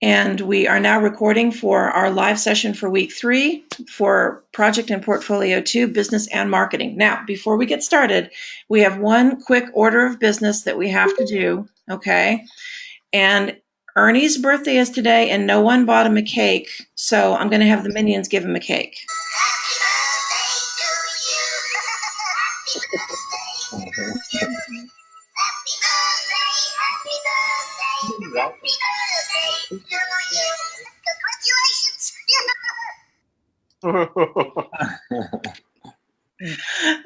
And we are now recording for our live session for week 3 for Project and Portfolio 2, Business and Marketing. Now, before we get started, we have one quick order of business that we have to do, okay? And Ernie's birthday is today, and no one bought him a cake, so I'm going to have the minions give him a cake.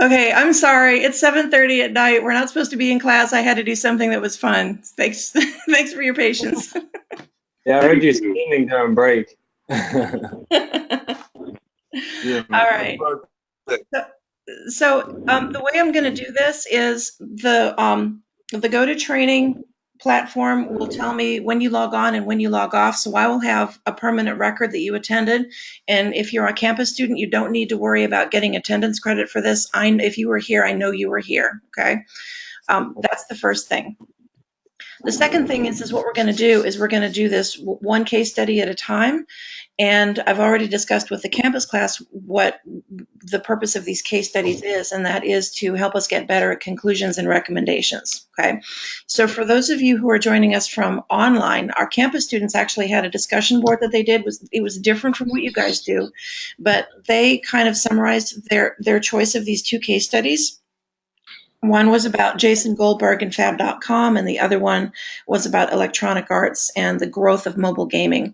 Okay, I'm sorry. It's 7:30 at night. We're not supposed to be in class. I had to do something that was fun. Thanks, thanks for your patience. Yeah, I heard you screaming during break. Yeah. All right. So the way I'm going to do this is the GoToTraining platform will tell me when you log on and when you log off. So I will have a permanent record that you attended. And if you're a campus student, you don't need to worry about getting attendance credit for this. If you were here, I know you were here. Okay. That's the first thing. The second thing is what we're going to do is we're going to do this one case study at a time. And I've already discussed with the campus class what the purpose of these case studies is, and that is to help us get better at conclusions and recommendations, okay? So for those of you who are joining us from online, our campus students actually had a discussion board that they did. It was different from what you guys do, but they kind of summarized their choice of these 2 case studies. One was about Jason Goldberg and Fab.com, and the other one was about electronic arts and the growth of mobile gaming.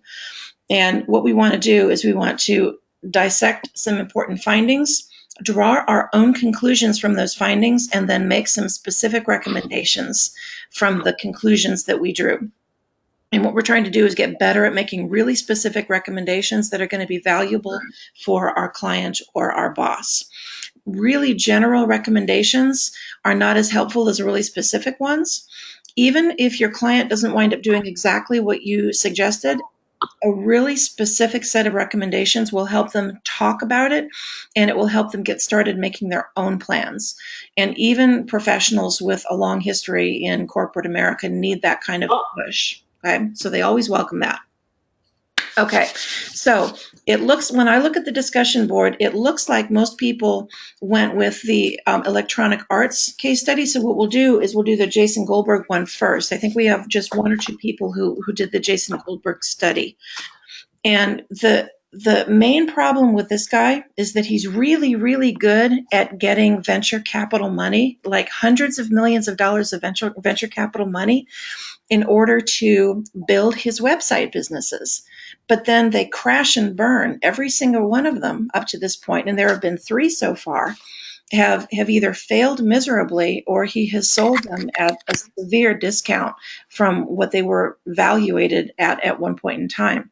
And what we want to do is we want to dissect some important findings, draw our own conclusions from those findings, and then make some specific recommendations from the conclusions that we drew. And what we're trying to do is get better at making really specific recommendations that are going to be valuable for our client or our boss. Really general recommendations are not as helpful as really specific ones. Even if your client doesn't wind up doing exactly what you suggested, a really specific set of recommendations will help them talk about it, and it will help them get started making their own plans. And even professionals with a long history in corporate America need that kind of push. Okay, so they always welcome that. Okay, so it looks, when I look at the discussion board, it looks like most people went with the electronic arts case study. So what we'll do is we'll do the Jason Goldberg one first. I think we have just 1 or 2 people who did the Jason Goldberg study. And the main problem with this guy is that he's really, really good at getting venture capital money, like hundreds of millions of dollars of venture capital money, in order to build his website businesses. But then they crash and burn, every single one of them up to this point, and there have been 3 so far, have either failed miserably or he has sold them at a severe discount from what they were valuated at one point in time.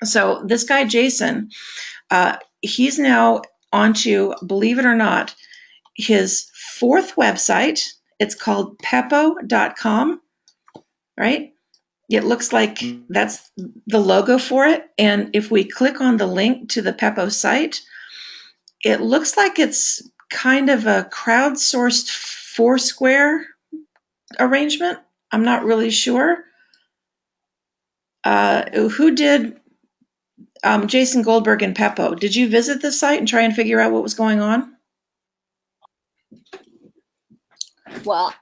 So this guy, Jason, he's now onto, believe it or not, his 4th website. It's called peppo.com, right? It looks like that's the logo for it. And if we click on the link to the Peppo site, it looks like it's kind of a crowdsourced Foursquare arrangement. I'm not really sure. Who did Jason Goldberg and Peppo? Did you visit the site and try and figure out what was going on? Well,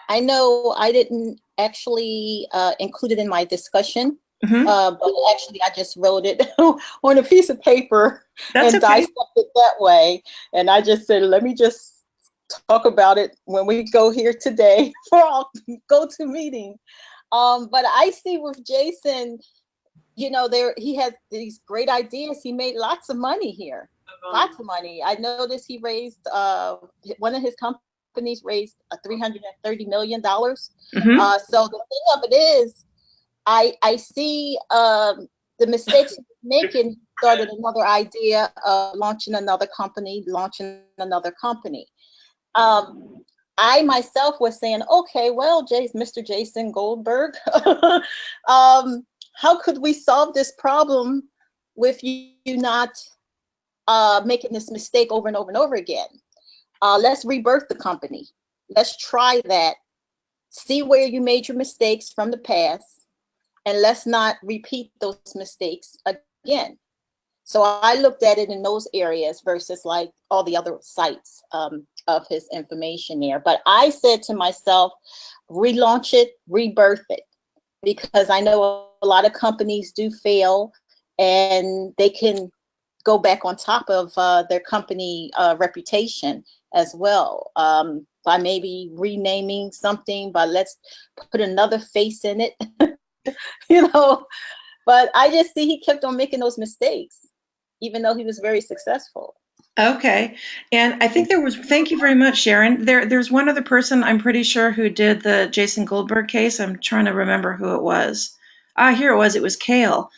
I know I didn't actually include it in my discussion, but actually I just wrote it on a piece of paper. That's and okay. Dissected it that way. And I just said, let me just talk about it when we go here today for our go-to meeting. But I see with Jason, you know, he has these great ideas. He made lots of money here, lots of money. I noticed he raised, one of his companies raised $330 million. So the thing of it is, I see the mistakes he's making. He started another idea of launching another company. I myself was saying, okay, well, Mr. Jason Goldberg, how could we solve this problem with you not making this mistake over and over and over again? Let's rebirth the company. Let's try that. See where you made your mistakes from the past and let's not repeat those mistakes again. So I looked at it in those areas versus like all the other sites of his information there. But I said to myself, relaunch it, rebirth it, because I know a lot of companies do fail and they can go back on top of their company reputation as well, by maybe renaming something, but let's put another face in it, you know. But I just see he kept on making those mistakes, even though he was very successful. Okay. And I think thank you very much, Sharon. There's one other person I'm pretty sure who did the Jason Goldberg case. I'm trying to remember who it was. Here it was. It was Kale.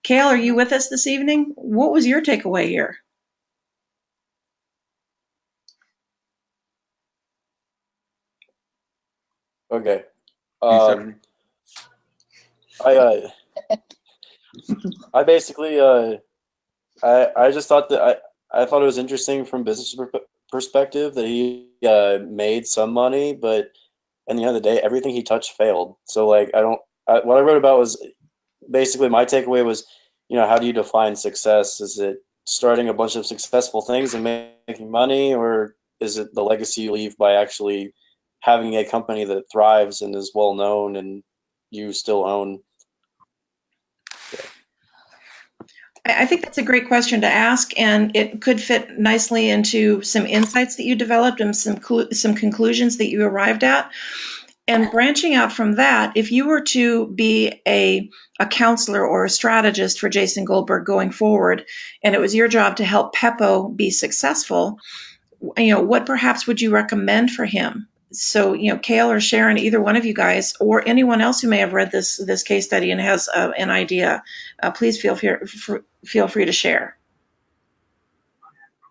Kale, are you with us this evening? What was your takeaway here? Okay. I I basically I just thought that I thought it was interesting from business perspective that he made some money, but at the end of the day, everything he touched failed. So like what I wrote about was basically my takeaway was, how do you define success? Is it starting a bunch of successful things and making money, or is it the legacy you leave by actually having a company that thrives and is well known and you still own? I think that's a great question to ask, and it could fit nicely into some insights that you developed and some conclusions that you arrived at. And branching out from that, if you were to be a counselor or a strategist for Jason Goldberg going forward, and it was your job to help Peppo be successful, what perhaps would you recommend for him? So, Kale or Sharon, either one of you guys, or anyone else who may have read this case study and has an idea, please feel free to share.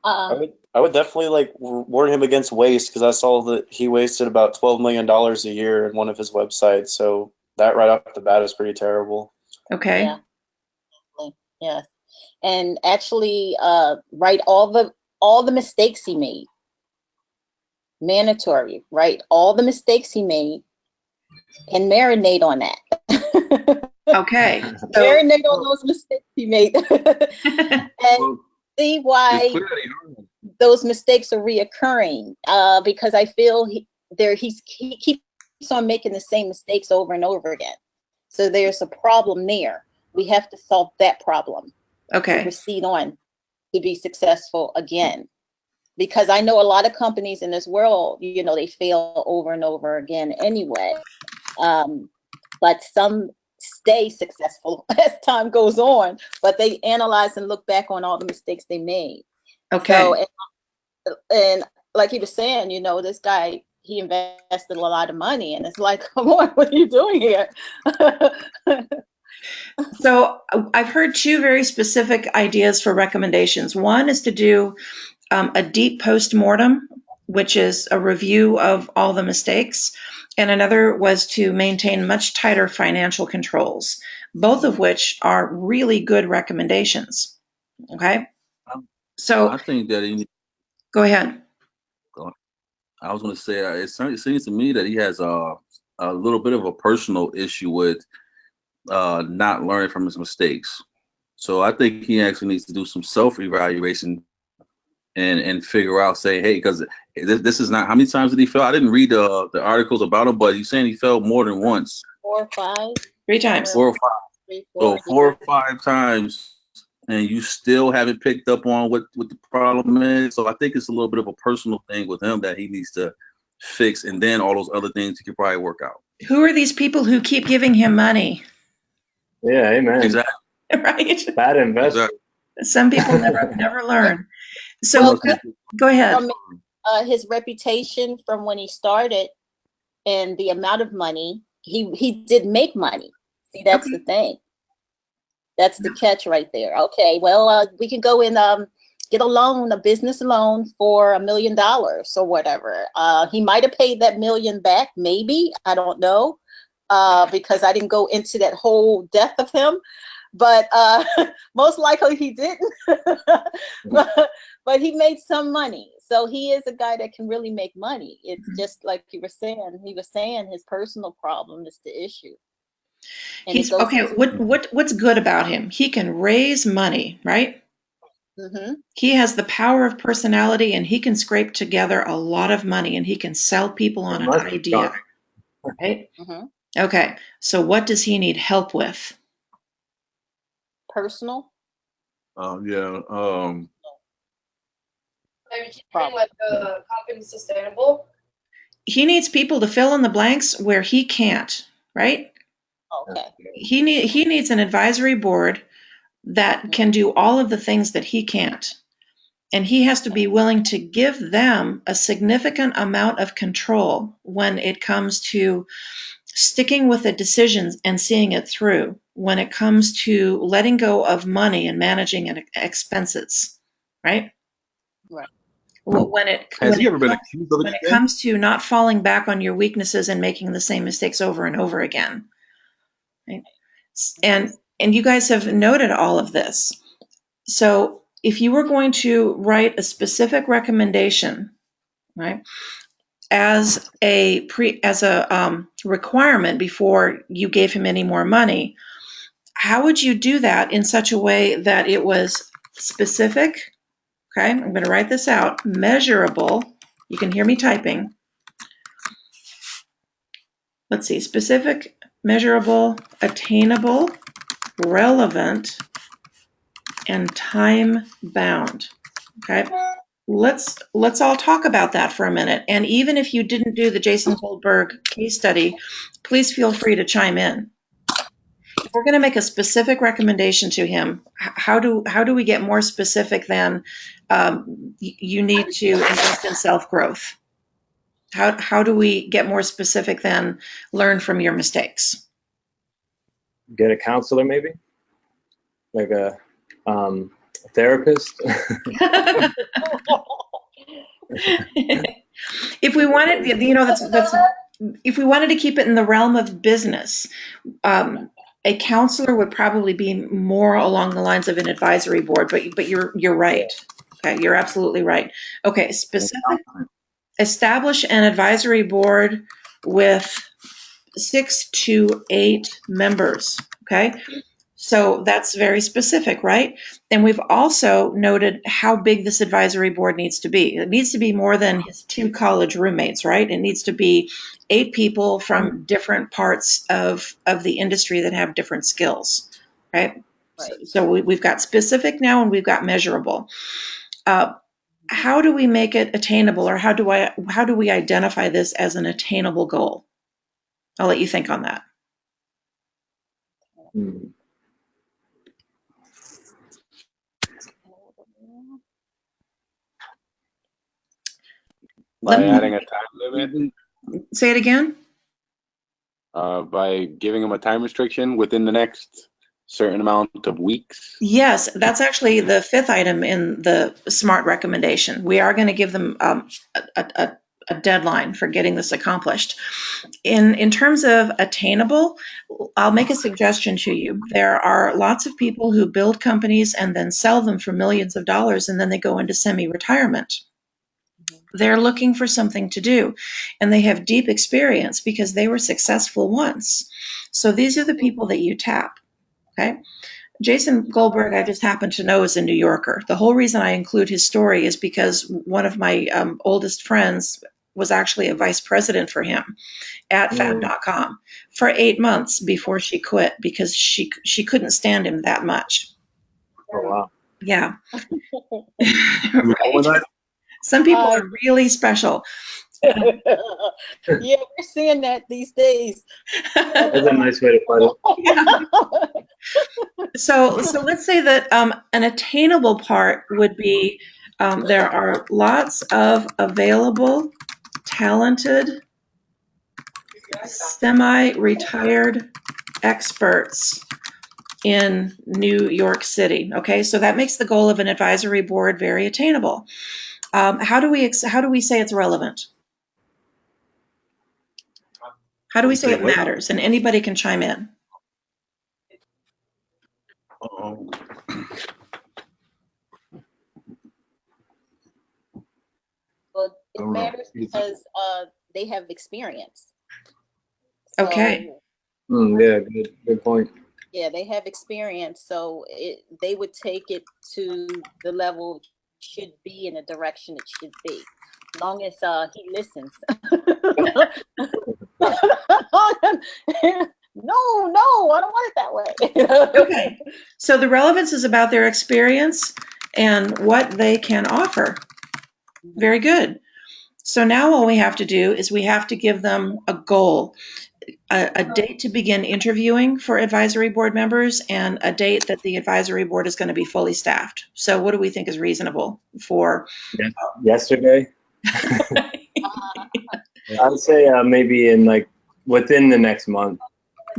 I would definitely like warn him against waste, because I saw that he wasted about $12 million a year in one of his websites. So that right off the bat is pretty terrible. Okay. Yeah. Yes. And actually, write all the mistakes he made. Mandatory, right? All the mistakes he made and marinate on that. Okay. Marinate on those mistakes he made. And see why those mistakes are reoccurring. Because I feel he keeps on making the same mistakes over and over again. So there's a problem there. We have to solve that problem. Okay. To proceed on to be successful again. Because I know a lot of companies in this world, they fail over and over again anyway. But some stay successful as time goes on, but they analyze and look back on all the mistakes they made. Okay. So, and like he was saying, this guy, he invested a lot of money, and it's like, come on, what are you doing here? So I've heard two very specific ideas for recommendations. One is to do a deep post-mortem, which is a review of all the mistakes. And another was to maintain much tighter financial controls, both of which are really good recommendations. Okay. So I think that go ahead. I was going to say, it seems to me that he has a little bit of a personal issue with not learning from his mistakes. So I think he actually needs to do some self-evaluation and figure out, say, hey, because this is not, how many times did he fail? I didn't read the articles about him, but he's saying he failed more than once. 4 or 5. 3 times. 4 or 5. 3, 4, so 4 or 5 times, and you still haven't picked up on what the problem is. So I think it's a little bit of a personal thing with him that he needs to fix, and then all those other things he could probably work out. Who are these people who keep giving him money? Yeah, amen. Exactly. Right. Bad investment. Exactly. Some people never learn. So go ahead. His reputation from when he started and the amount of money, he did make money. See, that's the thing. That's the catch right there. Okay, well, we can go and get a loan, a business loan for $1 million or whatever. He might have paid that $1 million back, maybe. I don't know, because I didn't go into that whole depth of him. But most likely he didn't. but he made some money. So he is a guy that can really make money. It's just like you were saying. He was saying his personal problem is the issue. And He's it goes okay. into, What's good about him? He can raise money, right? mm-hmm, He has the power of personality, and he can scrape together a lot of money, and he can sell people on an Must be idea, gone. right? mm-hmm. Okay, so what does he need help with? Personal. Yeah. Maybe keeping like the company sustainable. He needs people to fill in the blanks where he can't, right? Okay. He needs an advisory board that can do all of the things that he can't. And he has to be willing to give them a significant amount of control when it comes to sticking with the decisions and seeing it through, when it comes to letting go of money and managing expenses, right? Right. When it Has when he it ever been accused of when it anything? comes to not falling back on your weaknesses and making the same mistakes over and over again, right? And you guys have noted all of this. So if you were going to write a specific recommendation, right, as a requirement before you gave him any more money, how would you do that in such a way that it was specific? Okay, I'm going to write this out. Measurable. You can hear me typing. Let's see. Specific, measurable, attainable, relevant, and time bound. Okay. Let's all talk about that for a minute. And even if you didn't do the Jason Goldberg case study, please feel free to chime in. If we're going to make a specific recommendation to him, how do we get more specific than you need to invest in self-growth? How do we get more specific than learn from your mistakes? Get a counselor, maybe, like a therapist. If we wanted, that's if we wanted to keep it in the realm of business, a counselor would probably be more along the lines of an advisory board. But you're right. Okay, you're absolutely right. Okay, specific. Establish an advisory board with 6 to 8 members. Okay, so that's very specific, right? And we've also noted how big this advisory board needs to be. It needs to be more than his 2 college roommates, right? It needs to be 8 people from different parts of the industry that have different skills, right? Right. So we've got specific now, and we've got measurable. How do we make it attainable, or how do we identify this as an attainable goal? I'll let you think on that. Hmm. Let By me adding a time limit, say it again. by giving them a time restriction within the next certain amount of weeks. Yes, that's actually the 5th item in the SMART recommendation. We are going to give them a deadline for getting this accomplished. In terms of attainable, I'll make a suggestion to you. There are lots of people who build companies and then sell them for millions of dollars, and then they go into semi-retirement. They're looking for something to do, and they have deep experience because they were successful once. So these are the people that you tap. Okay. Jason Goldberg, I just happen to know, is a New Yorker. The whole reason I include his story is because one of my oldest friends was actually a vice president for him at fab.com for 8 months before she quit because she couldn't stand him that much. Oh wow. Yeah. Right. Some people are really special. Yeah, we're seeing that these days. That's a nice way to put it. So let's say that an attainable part would be there are lots of available, talented, semi-retired experts in New York City. Okay, so that makes the goal of an advisory board very attainable. How do we say it's relevant? How do we say it matters? And anybody can chime in. Uh-oh. Well, I it don't know. matters because they have experience. Okay. Yeah, good point. Yeah, they have experience, so they would take it to the level it should be in the direction it should be, as long as he listens. No, I don't want it that way. Okay. So the relevance is about their experience and what they can offer. Very good. So now all we have to do is we have to give them a goal, a date to begin interviewing for advisory board members, and a date that the advisory board is going to be fully staffed. So what do we think is reasonable for? Yesterday? I would say maybe in like within the next month.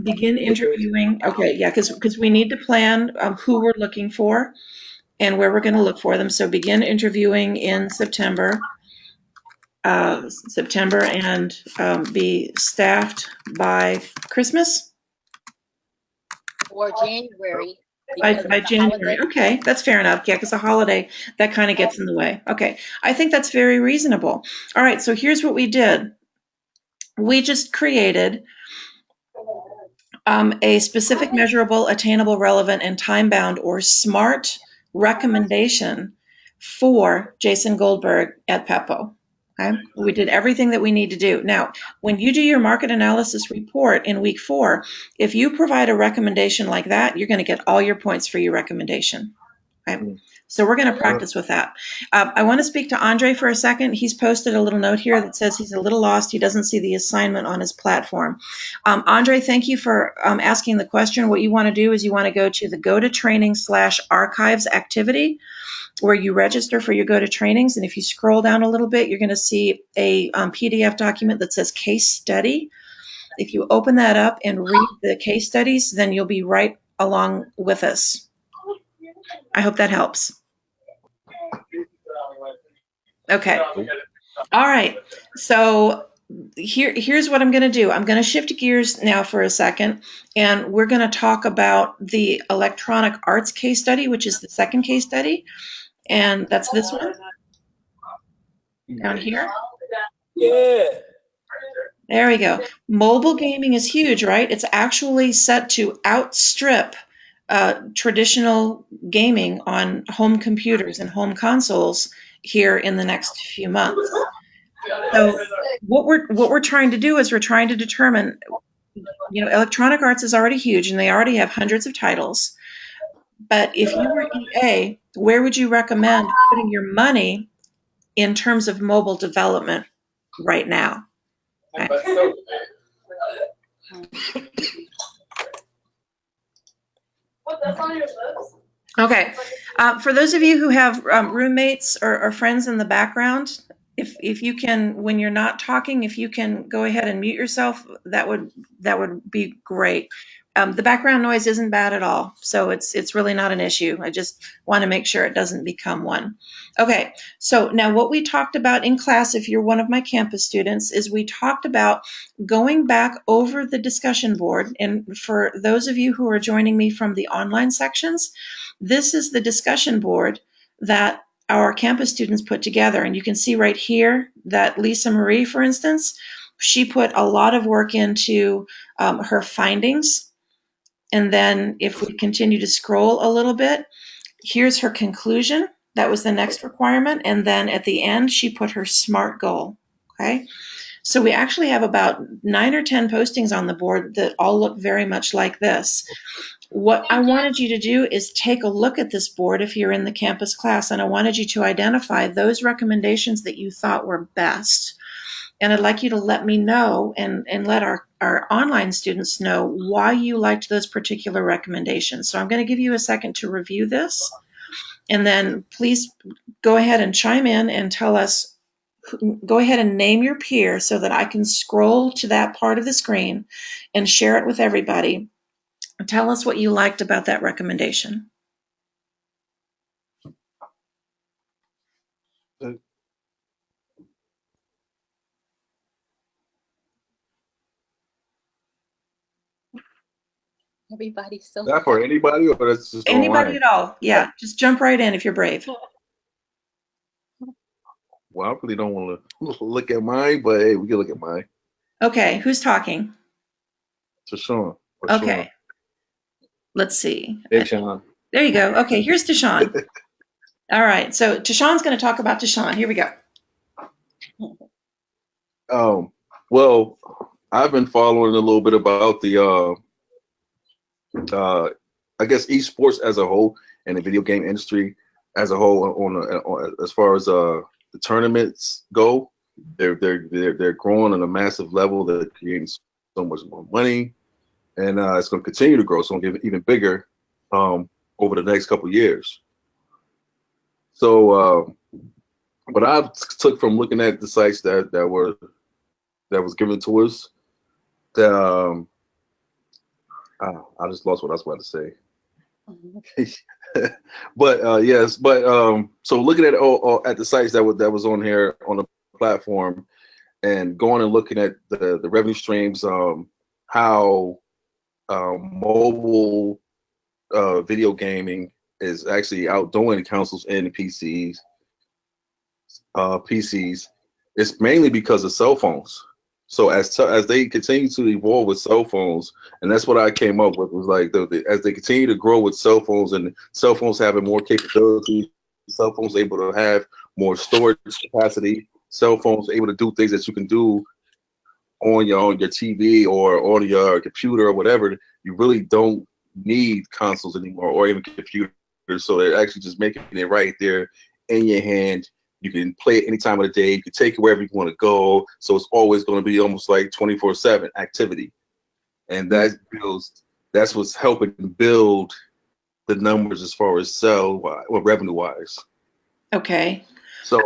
Begin interviewing. Okay, yeah, because we need to plan who we're looking for and where we're going to look for them. So begin interviewing in September. And be staffed by Christmas? Or January. By January. Okay, that's fair enough. Yeah, because a holiday, that kind of gets in the way. Okay, I think that's very reasonable. All right, so here's what we did. We just created a specific, measurable, attainable, relevant, and time-bound or SMART recommendation for Jason Goldberg at Peppo. Okay, we did everything that we need to do. Now, when you do your market analysis report in week 4, if you provide a recommendation like that, you're going to get all your points for your recommendation. Okay, so we're going to practice with that. I want to speak to Andre for a second. He's posted a little note here that says he's a little lost. He doesn't see the assignment on his platform. Andre, thank you for asking the question. What you want to do is you want to go to the Go to Training/Archives activity, where you register for your Go to Trainings. And if you scroll down a little bit, you're going to see a PDF document that says Case Study. If you open that up and read the case studies, then you'll be right along with us. I hope that helps. Okay. All right. So here's what I'm going to do. I'm going to shift gears now for a second, and we're going to talk about the electronic arts case study, which is the second case study. And that's this one down here. Yeah. There we go. Mobile gaming is huge, right? It's actually set to outstrip traditional gaming on home computers and home consoles here in the next few months. So what we're trying to do is we're trying to determine, electronic arts is already huge and they already have hundreds of titles. But if you were EA, where would you recommend putting your money in terms of mobile development right now? Okay. What, that's on your list? Okay. For those of you who have roommates or friends in the background, if you can, when you're not talking, if you can go ahead and mute yourself, that would be great. The background noise isn't bad at all, so it's really not an issue. I just want to make sure it doesn't become one. Okay, so now what we talked about in class, if you're one of my campus students, is we talked about going back over the discussion board. And for those of you who are joining me from the online sections, this is the discussion board that our campus students put together. And you can see right here that Lisa Marie, for instance, she put a lot of work into her findings. And then if we continue to scroll a little bit, here's her conclusion. That was the next requirement. And then at the end, she put her SMART goal. Okay. So we actually have about 9 or 10 postings on the board that all look very much like this. What I wanted you to do is take a look at this board if you're in the campus class, and I wanted you to identify those recommendations that you thought were best. And I'd like you to let me know and let our online students know why you liked those particular recommendations. So I'm going to give you a second to review this. And then please go ahead and chime in and tell us, go ahead and name your peer so that I can scroll to that part of the screen and share it with everybody. Tell us what you liked about that recommendation. Everybody's so. Is that for anybody or that's just Anybody online? at all? Yeah, just jump right in if you're brave. Well, I really don't want to look at mine, but hey, we can look at mine. Okay, who's talking? To Sean. for Okay. sure. Let's see. Big Sean. There you go. Okay, here's Deshaun. All right, so Deshaun's going to talk about Deshaun. Here we go. Well, I've been following a little bit about the I guess esports as a whole and the video game industry as a whole on as far as the tournaments go. They're growing on a massive level. They're creating so much more money, and it's going to continue to grow. So it's going to get even bigger over the next couple of years. So, but I took from looking at the sites that was given to us. I just lost what I was about to say. But yes, but so looking at all at the sites that was on here on the platform, and going and looking at the revenue streams, how mobile video gaming is actually outdoing consoles and PCs. It's mainly because of cell phones. So as they continue to evolve with cell phones, and that's what I came up with, was like as they continue to grow with cell phones, and cell phones having more capabilities, cell phones able to have more storage capacity, cell phones able to do things that you can do on your TV or on your computer or whatever. You really don't need consoles anymore, or even computers. So they're actually just making it right there in your hand. You can play it any time of the day. You can take it wherever you want to go. So it's always going to be almost like 24/7 activity. And that's what's helping build the numbers as far as revenue wise. Okay. So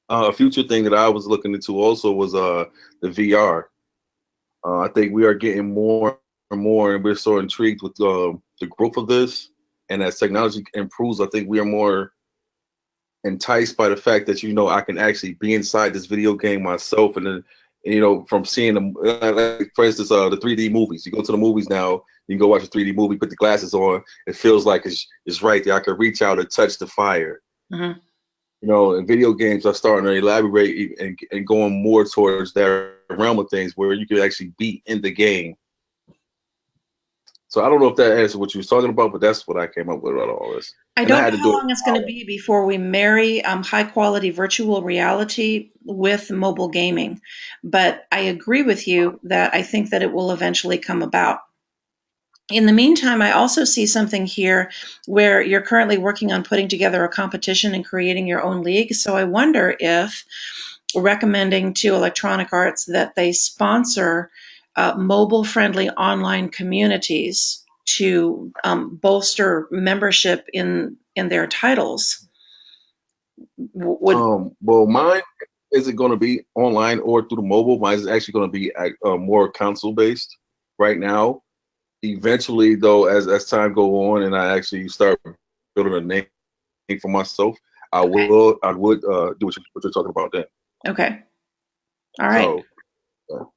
a future thing that I was looking into also was the VR. I think we are getting more and more, and we're so intrigued with the growth of this. And as technology improves, I think we are more enticed by the fact that I can actually be inside this video game myself, and then from seeing them, like for instance, the 3D movies. You go to the movies now, you can go watch a 3D movie, put the glasses on. It feels like it's right there. I can reach out and touch the fire. Mm-hmm. And video games are starting to elaborate and going more towards that realm of things where you could actually be in the game. So I don't know if that answers what you was talking about, but that's what I came up with about all this. I don't know how long it's going to be before we marry high quality virtual reality with mobile gaming, but I agree with you that I think that it will eventually come about. In the meantime, I also see something here where you're currently working on putting together a competition and creating your own league. So I wonder if recommending to Electronic Arts that they sponsor mobile-friendly online communities to bolster membership in their titles. Well, mine isn't going to be online or through the mobile. Mine is actually going to be more console-based right now. Eventually, though, as time go on and I actually start building a name for myself, I would do what you're talking about then. Okay. All right. So,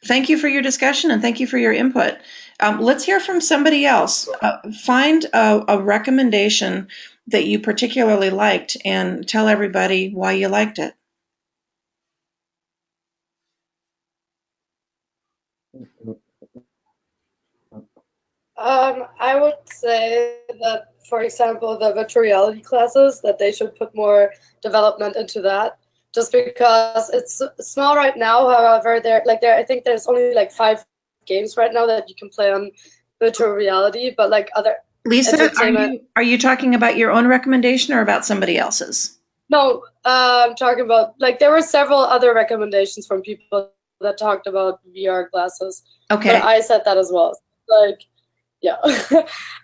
thank you for your discussion and thank you for your input. Let's hear from somebody else. Find a recommendation that you particularly liked and tell everybody why you liked it. I would say that, for example, the virtual reality classes, that they should put more development into that. Just because it's small right now, however, I think there's only like 5 games right now that you can play on virtual reality, but like other Lisa, are you talking about your own recommendation or about somebody else's? No, I'm talking about, like, there were several other recommendations from people that talked about VR glasses. Okay. But I said that as well. Like, yeah.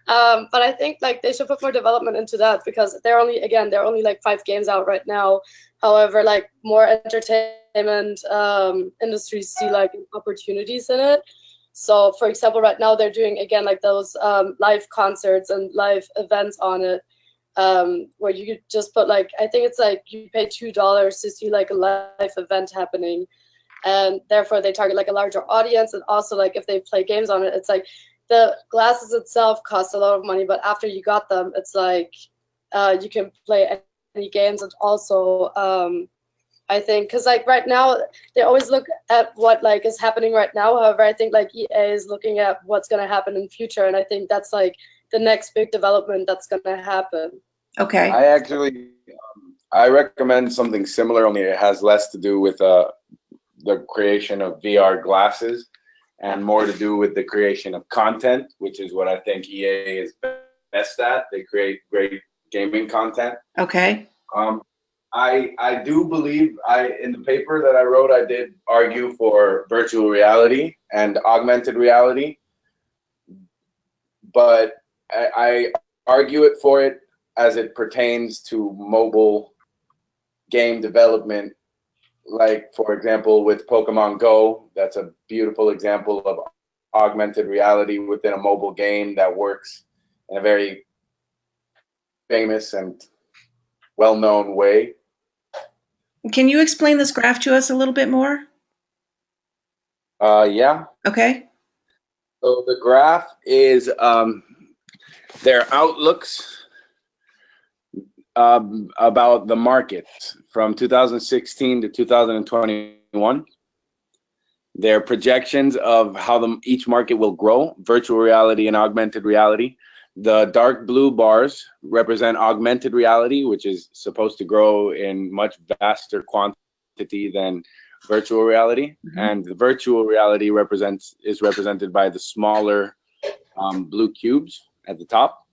But I think like they should put more development into that, because there are only like 5 games out right now. However, like more entertainment industries see like opportunities in it. So for example, right now they're doing again like those live concerts and live events on it, where you could just put like, I think it's like you pay $2 to see like a live event happening, and therefore they target like a larger audience. And also like if they play games on it, it's like the glasses itself cost a lot of money, but after you got them, it's like you can play any games, and also I think, because like right now they always look at what like is happening right now. However, I think like EA is looking at what's going to happen in the future, and I think that's like the next big development that's going to happen. Okay. I actually, I recommend something similar, only it has less to do with the creation of VR glasses and more to do with the creation of content, which is what I think EA is best at. They create great gaming content. Okay. I do believe in the paper that I wrote, I did argue for virtual reality and augmented reality, but I argue it for it as it pertains to mobile game development. Like, for example, with Pokemon Go, that's a beautiful example of augmented reality within a mobile game that works in a very famous and well-known way. Can you explain this graph to us a little bit more? Yeah. Okay. So the graph is their outlooks about the market from 2016 to 2021. Their projections of how each market will grow, virtual reality and augmented reality. The dark blue bars represent augmented reality, which is supposed to grow in much vaster quantity than virtual reality. Mm-hmm. And the virtual reality is represented by the smaller blue cubes at the top.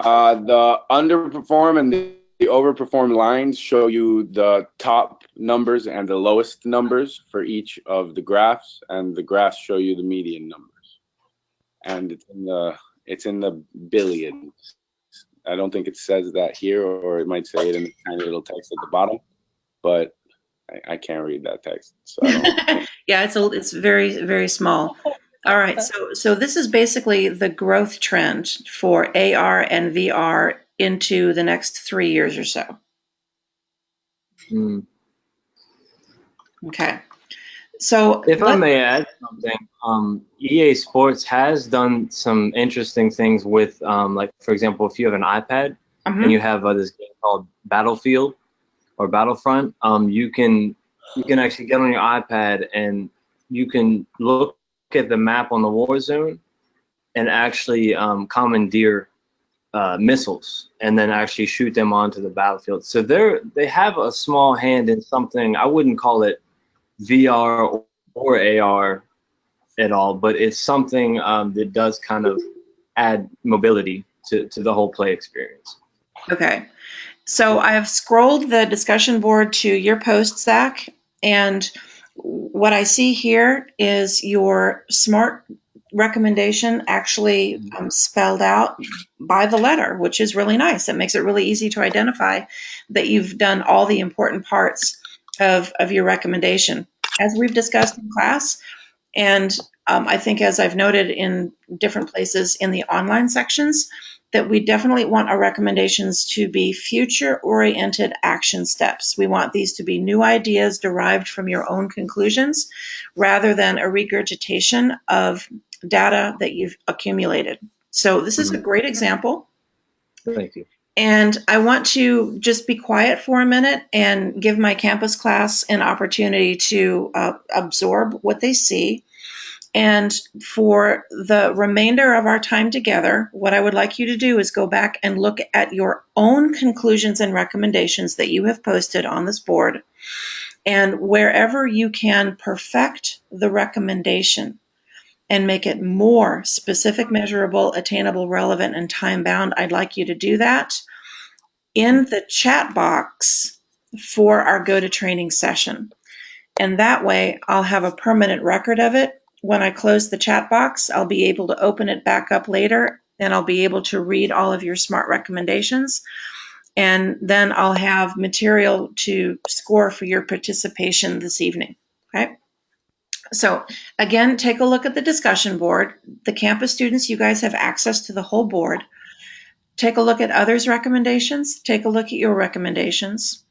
The underperform and the overperform lines show you the top numbers and the lowest numbers for each of the graphs, and the graphs show you the median numbers. And it's in the billions. I don't think it says that here, or it might say it in the tiny little text at the bottom, but I can't read that text. So I don't. Yeah, it's very, very small. All right, so this is basically the growth trend for AR and VR into the next 3 years or so. Okay. So if I may add something, EA Sports has done some interesting things with, like, for example, if you have an iPad and you have this game called Battlefield or Battlefront, you can actually get on your iPad and you can look at the map on the war zone and actually commandeer missiles and then actually shoot them onto the battlefield. So they have a small hand in something. I wouldn't call it VR or AR at all, but it's something that does kind of add mobility to the whole play experience. Okay. So I have scrolled the discussion board to your post, Zach, and what I see here is your SMART recommendation actually spelled out by the letter, which is really nice. It makes it really easy to identify that you've done all the important parts of your recommendation. As we've discussed in class, and I think as I've noted in different places in the online sections, that we definitely want our recommendations to be future-oriented action steps. We want these to be new ideas derived from your own conclusions rather than a regurgitation of data that you've accumulated. So this is a great example. Thank you. And I want to just be quiet for a minute and give my campus class an opportunity to absorb what they see. And for the remainder of our time together, what I would like you to do is go back and look at your own conclusions and recommendations that you have posted on this board. And wherever you can perfect the recommendation and make it more specific, measurable, attainable, relevant, and time-bound, I'd like you to do that in the chat box for our Go to Training session. And that way, I'll have a permanent record of it. When I close the chat box, I'll be able to open it back up later, and I'll be able to read all of your SMART recommendations. And then I'll have material to score for your participation this evening. Okay? So again, take a look at the discussion board. The campus students, you guys have access to the whole board. Take a look at others' recommendations. Take a look at your recommendations.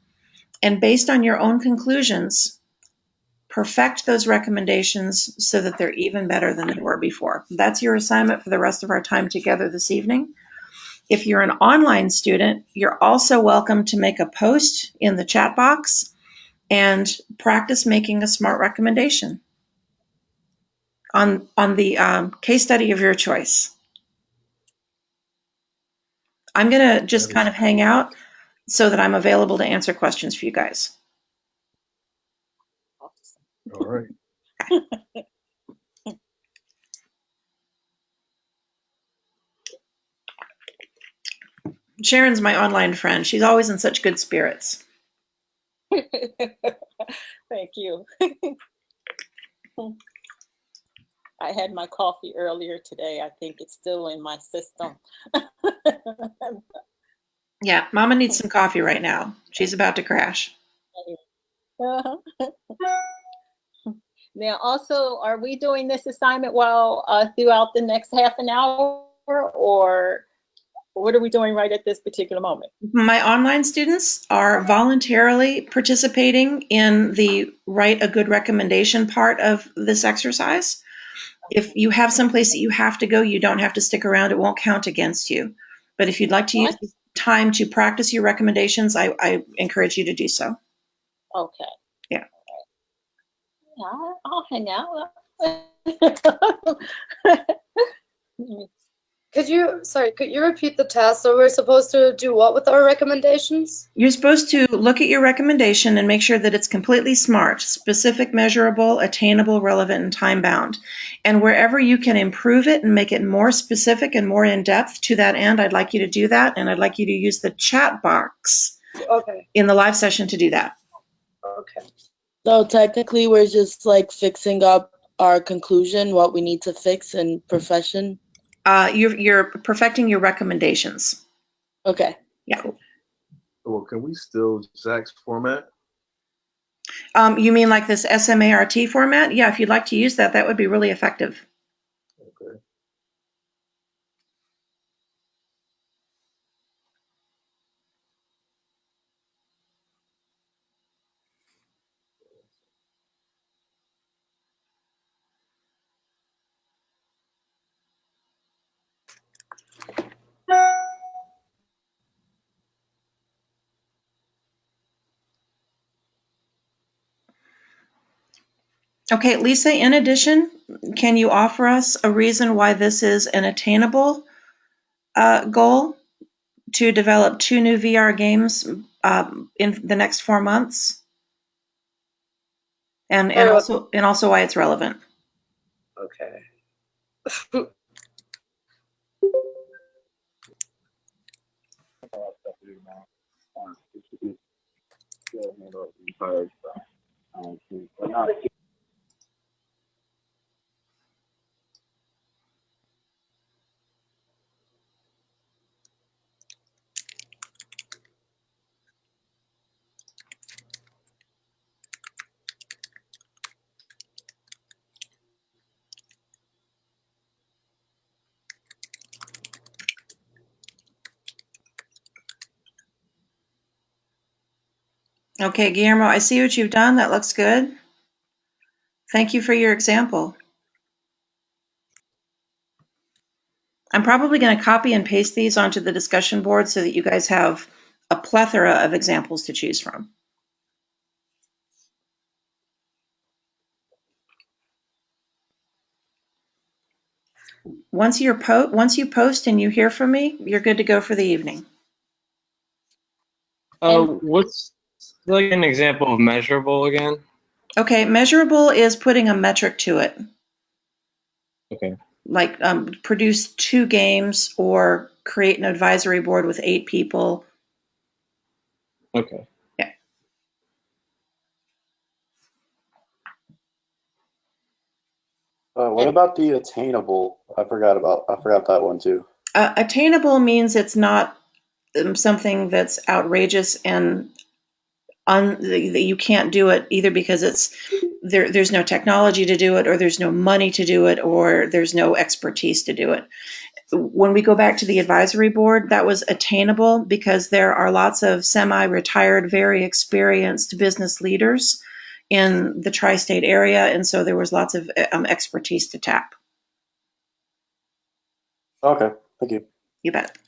And based on your own conclusions, perfect those recommendations so that they're even better than they were before. That's your assignment for the rest of our time together this evening. If you're an online student, you're also welcome to make a post in the chat box and practice making a smart recommendation on the case study of your choice. I'm going to just kind of hang out so that I'm available to answer questions for you guys. All right. Sharon's my online friend. She's always in such good spirits. Thank you. I had my coffee earlier today. I think it's still in my system. Yeah, Mama needs some coffee right now. She's about to crash. Now, also, are we doing this assignment while throughout the next half an hour, or what are we doing right at this particular moment? My online students are voluntarily participating in the write a good recommendation part of this exercise. If you have someplace that you have to go, you don't have to stick around. It won't count against you. But if you'd like to use the time to practice your recommendations, I encourage you to do so. Okay. Yeah. I'll hang out. Could you repeat the task? So we're supposed to do what with our recommendations? You're supposed to look at your recommendation and make sure that it's completely SMART, specific, measurable, attainable, relevant, and time-bound. And wherever you can improve it and make it more specific and more in-depth to that end, I'd like you to do that, and I'd like you to use the chat box in the live session to do that. Okay. So technically, we're just like fixing up our conclusion, what we need to fix in profession. You're perfecting your recommendations. Okay. Yeah. Well, can we still Zach's format? You mean like this SMART format? Yeah, if you'd like to use that, that would be really effective. Okay. Okay, Lisa, in addition, can you offer us a reason why this is an attainable goal to develop 2 new VR games in the next 4 months? And also why it's relevant. Okay. Okay, Guillermo, I see what you've done. That looks good. Thank you for your example. I'm probably going to copy and paste these onto the discussion board so that you guys have a plethora of examples to choose from. Once you post and you hear from me, you're good to go for the evening. What's like an example of measurable again? Okay, measurable is putting a metric to it. Okay. Like produce 2 games or create an advisory board with 8 people. Okay. Yeah. What about the attainable? I forgot that one too. Attainable means it's not something that's outrageous and that you can't do it either because there's no technology to do it, or there's no money to do it, or there's no expertise to do it. When we go back to the advisory board, that was attainable because there are lots of semi-retired, very experienced business leaders in the tri-state area, and so there was lots of expertise to tap. Okay, thank you. You bet.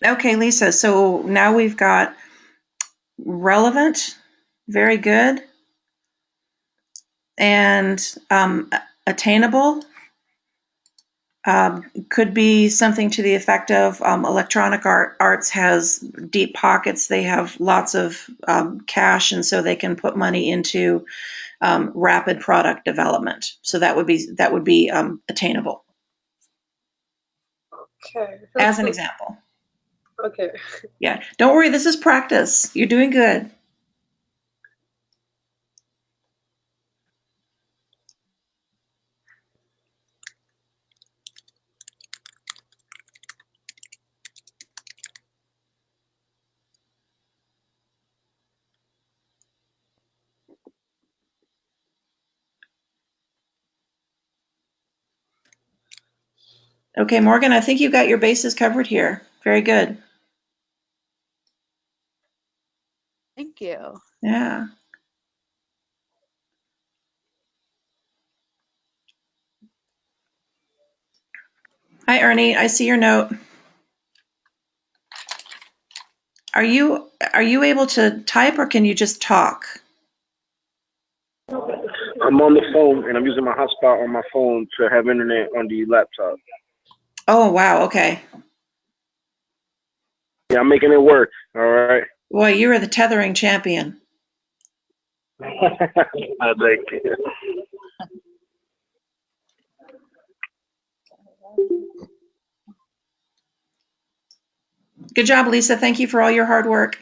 Okay, Lisa, so now we've got relevant, very good, and attainable. Could be something to the effect of electronic arts has deep pockets. They have lots of cash, and so they can put money into rapid product development. So that would be attainable. Okay. As an example. Okay. Yeah. Don't worry. This is practice. You're doing good. Okay, Morgan, I think you got your bases covered here. Very good. Thank you. Yeah. Hi, Ernie. I see your note. Are you able to type or can you just talk? I'm on the phone and I'm using my hotspot on my phone to have internet on the laptop. Oh, wow. Okay. Yeah, I'm making it work. All right. Boy, you are the tethering champion. I thank you. Good job, Lisa. Thank you for all your hard work.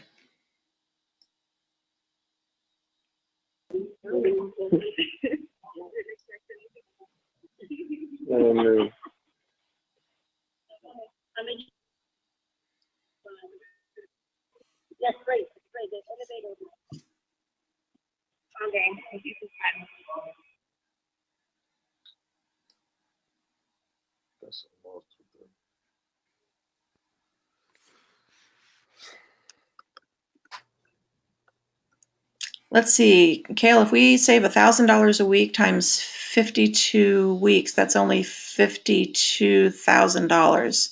Oh, man. Yes, great. Great. The elevator. Okay. Let's see, Kale, if we save $1,000 a week times 52 weeks, that's only $52,000.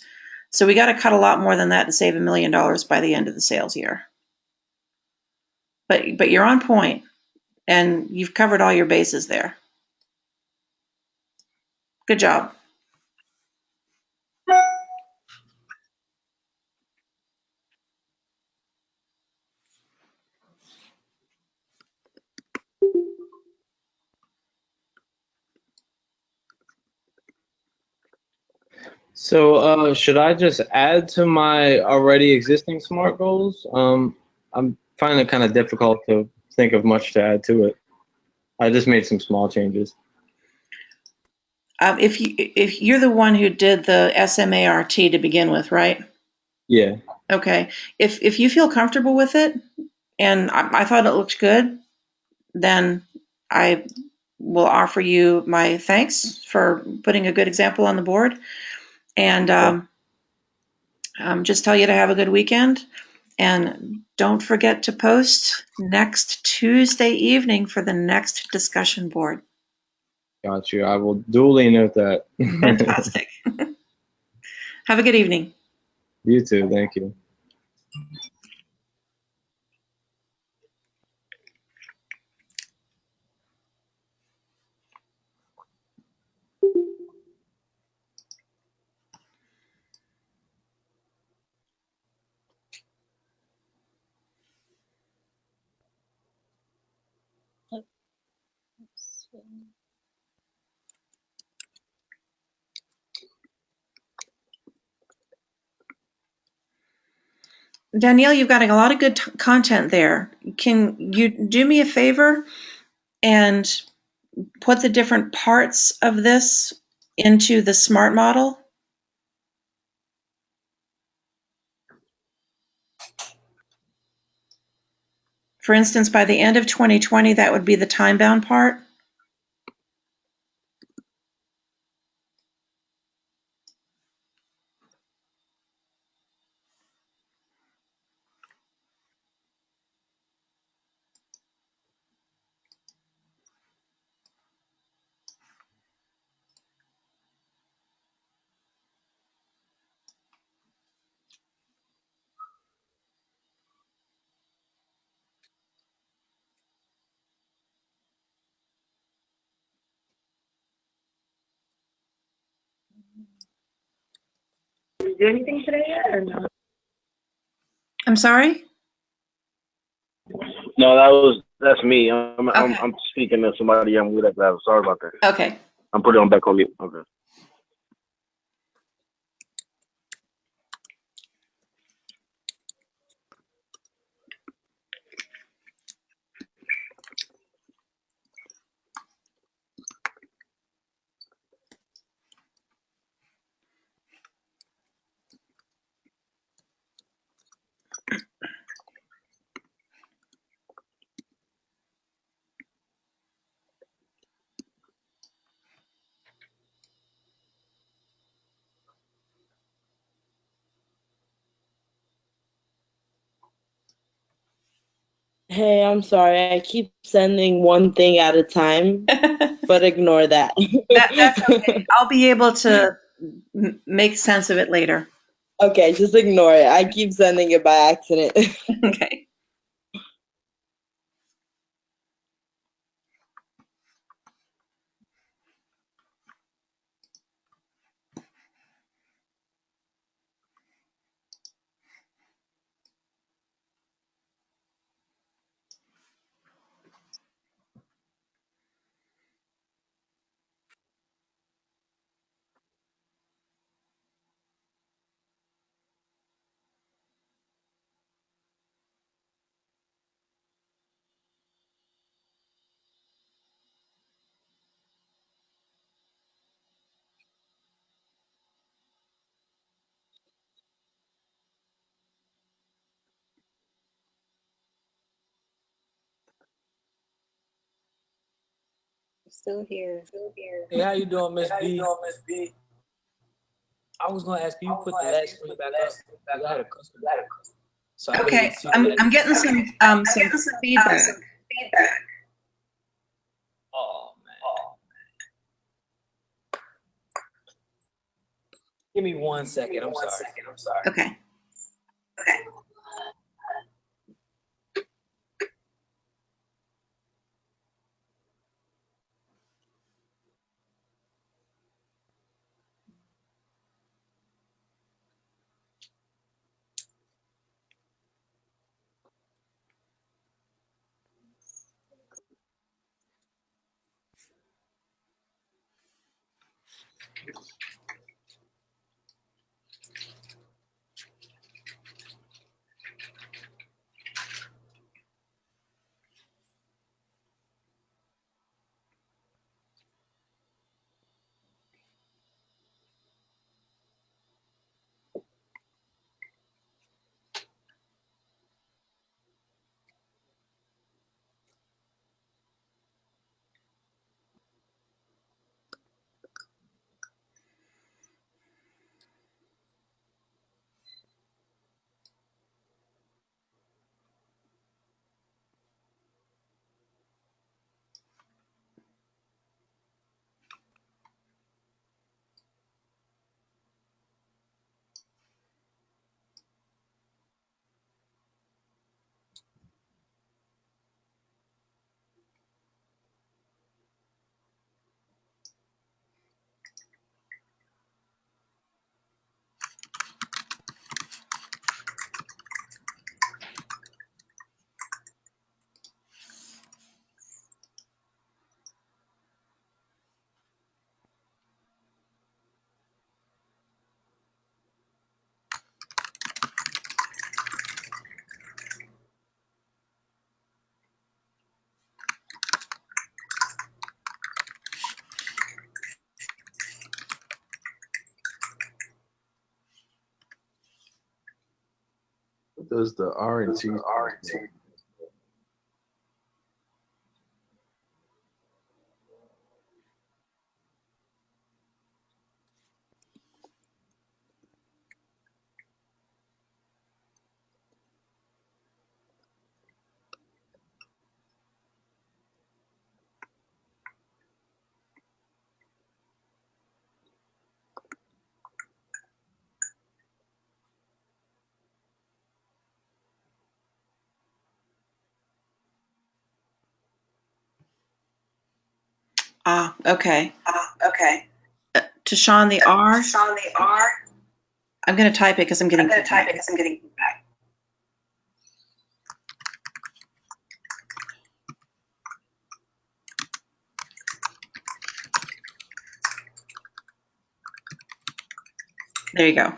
So we got to cut a lot more than that to save $1 million by the end of the sales year. But you're on point, and you've covered all your bases there. Good job. So, should I just add to my already existing SMART goals? I'm finding it kind of difficult to think of much to add to it. I just made some small changes. If you're the one who did the SMART to begin with, right? Yeah. Okay. If you feel comfortable with it, and I thought it looked good, then I will offer you my thanks for putting a good example on the board, and just tell you to have a good weekend. And don't forget to post next Tuesday evening for the next discussion board. Got you. I will duly note that. Fantastic. Have a good evening. You too. Thank you. Danielle, you've got a lot of good content there. Can you do me a favor and put the different parts of this into the SMART model? For instance, by the end of 2020, that would be the time-bound part. Did you do anything today yet or no? I'm sorry? No, that's me. I'm Okay. I'm speaking to somebody I'm with. Sorry about that. Okay. I'm putting on back on mute. Okay. Hey, I'm sorry. I keep sending one thing at a time, but ignore that. That's okay. I'll be able to make sense of it later. Okay, just ignore it. I keep sending it by accident. Okay. Still here. Hey, how you doing, Miss B? I was gonna ask you put the last screen back up. 'Cause I had a customer, so I Okay. needed to see the I'm last. getting some feedback. Oh man. Give me 1 second. I'm sorry. Okay. What does the R&T? Okay. to Sean the R. I'm going to type it because I'm getting feedback. There you go.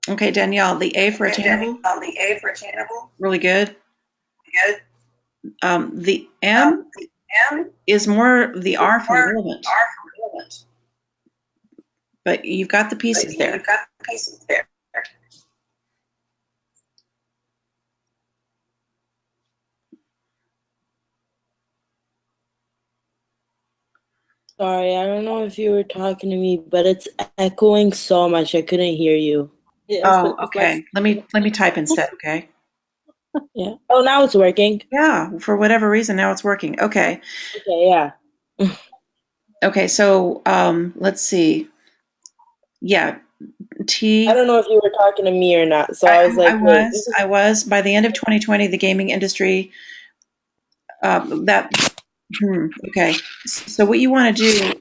Okay, Danielle, the A for attainable. Really good. The M is more the R for relevant. But you've got the pieces there. Sorry, I don't know if you were talking to me, but it's echoing so much I couldn't hear you. Oh, okay. Let me type instead, okay? Yeah. Oh, now it's working. Yeah, for whatever reason, now it's working. Okay. Okay, yeah. Okay, so let's see. Yeah, T. I don't know if you were talking to me or not, so I was like, wait. I was. By the end of 2020, the gaming industry, okay. So what you want to do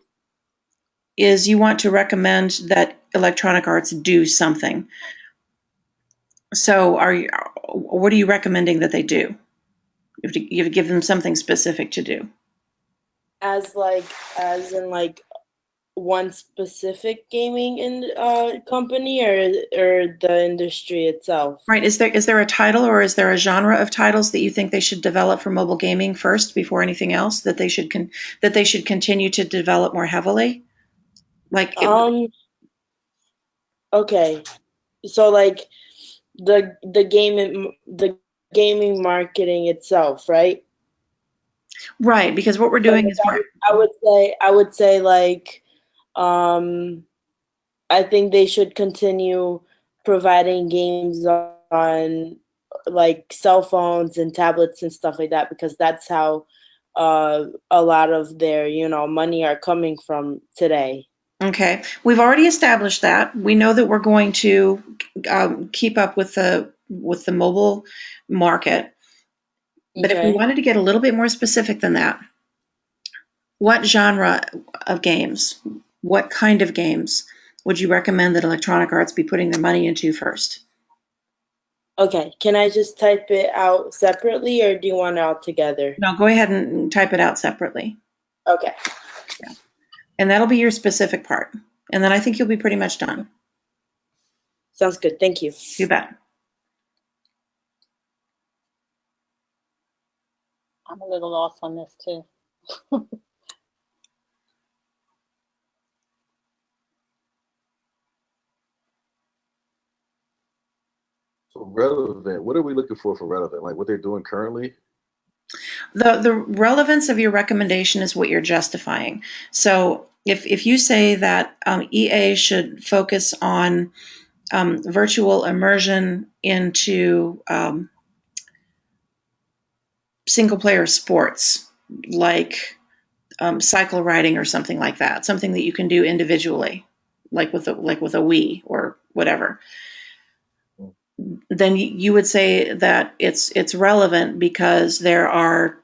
is you want to recommend that Electronic Arts do something. So what are you recommending that they do? You have to give them something specific to do. As in one specific gaming company or the industry itself? Right. Is there a title or is there a genre of titles that you think they should develop for mobile gaming first before anything else that they should continue to develop more heavily? Okay. So like the gaming marketing itself, right? Right, because what we're doing is I would say like I think they should continue providing games on like cell phones and tablets and stuff like that, because that's how a lot of their money are coming from today. Okay, we've already established that. We know that we're going to keep up with the mobile market. But if we wanted to get a little bit more specific than that, what genre of games, what kind of games would you recommend that Electronic Arts be putting their money into first? Okay, can I just type it out separately or do you want it all together? No, go ahead and type it out separately. Okay. Yeah. And that'll be your specific part. And then I think you'll be pretty much done. Sounds good. Thank you. You bet. I'm a little lost on this too. So relevant. What are we looking for relevant? Like what they're doing currently? The relevance of your recommendation is what you're justifying. So if you say that EA should focus on virtual immersion into single player sports like cycle riding or something like that, something that you can do individually, like with a Wii or whatever, then you would say that it's relevant because there are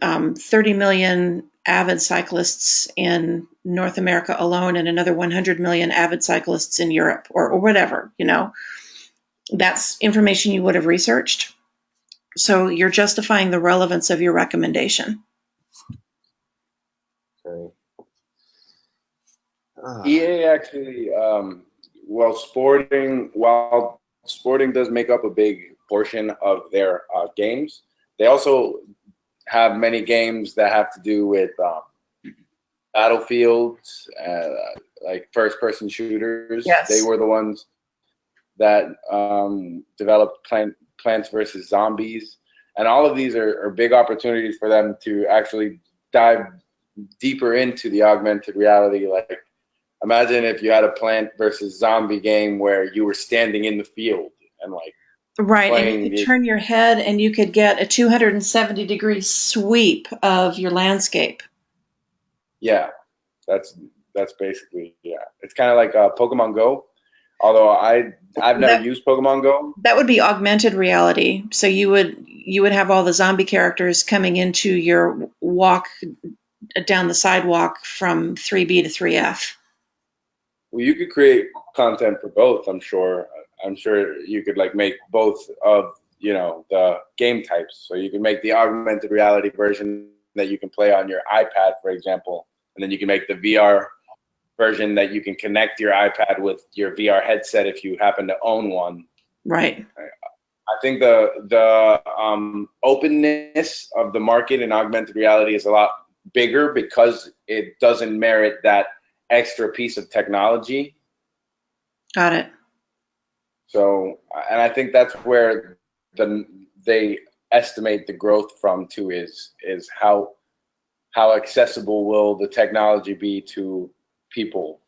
30 million avid cyclists in North America alone and another 100 million avid cyclists in Europe or whatever, that's information you would have researched. So you're justifying the relevance of your recommendation. Okay. EA actually, while sporting does make up a big portion of their games, they also have many games that have to do with battlefields, like first-person shooters. Yes. They were the ones that developed Plants vs. Zombies. And all of these are big opportunities for them to actually dive deeper into the augmented reality. Like, imagine if you had a Plant vs. Zombie game where you were standing in the field and like right, and you could turn your head and you could get a 270-degree sweep of your landscape. Yeah, that's basically, yeah. It's kind of like Pokemon Go, although I've never used Pokemon Go. That would be augmented reality. So you would have all the zombie characters coming into your walk down the sidewalk from 3B to 3F. Well, you could create content for both, I'm sure. I'm sure you could like make both of, you know, the game types. So you can make the augmented reality version that you can play on your iPad, for example, and then you can make the VR version that you can connect your iPad with your VR headset if you happen to own one. Right. I think the openness of the market in augmented reality is a lot bigger because it doesn't merit that extra piece of technology. Got it. So, and I think that's where they estimate the growth from too, is how accessible will the technology be to people.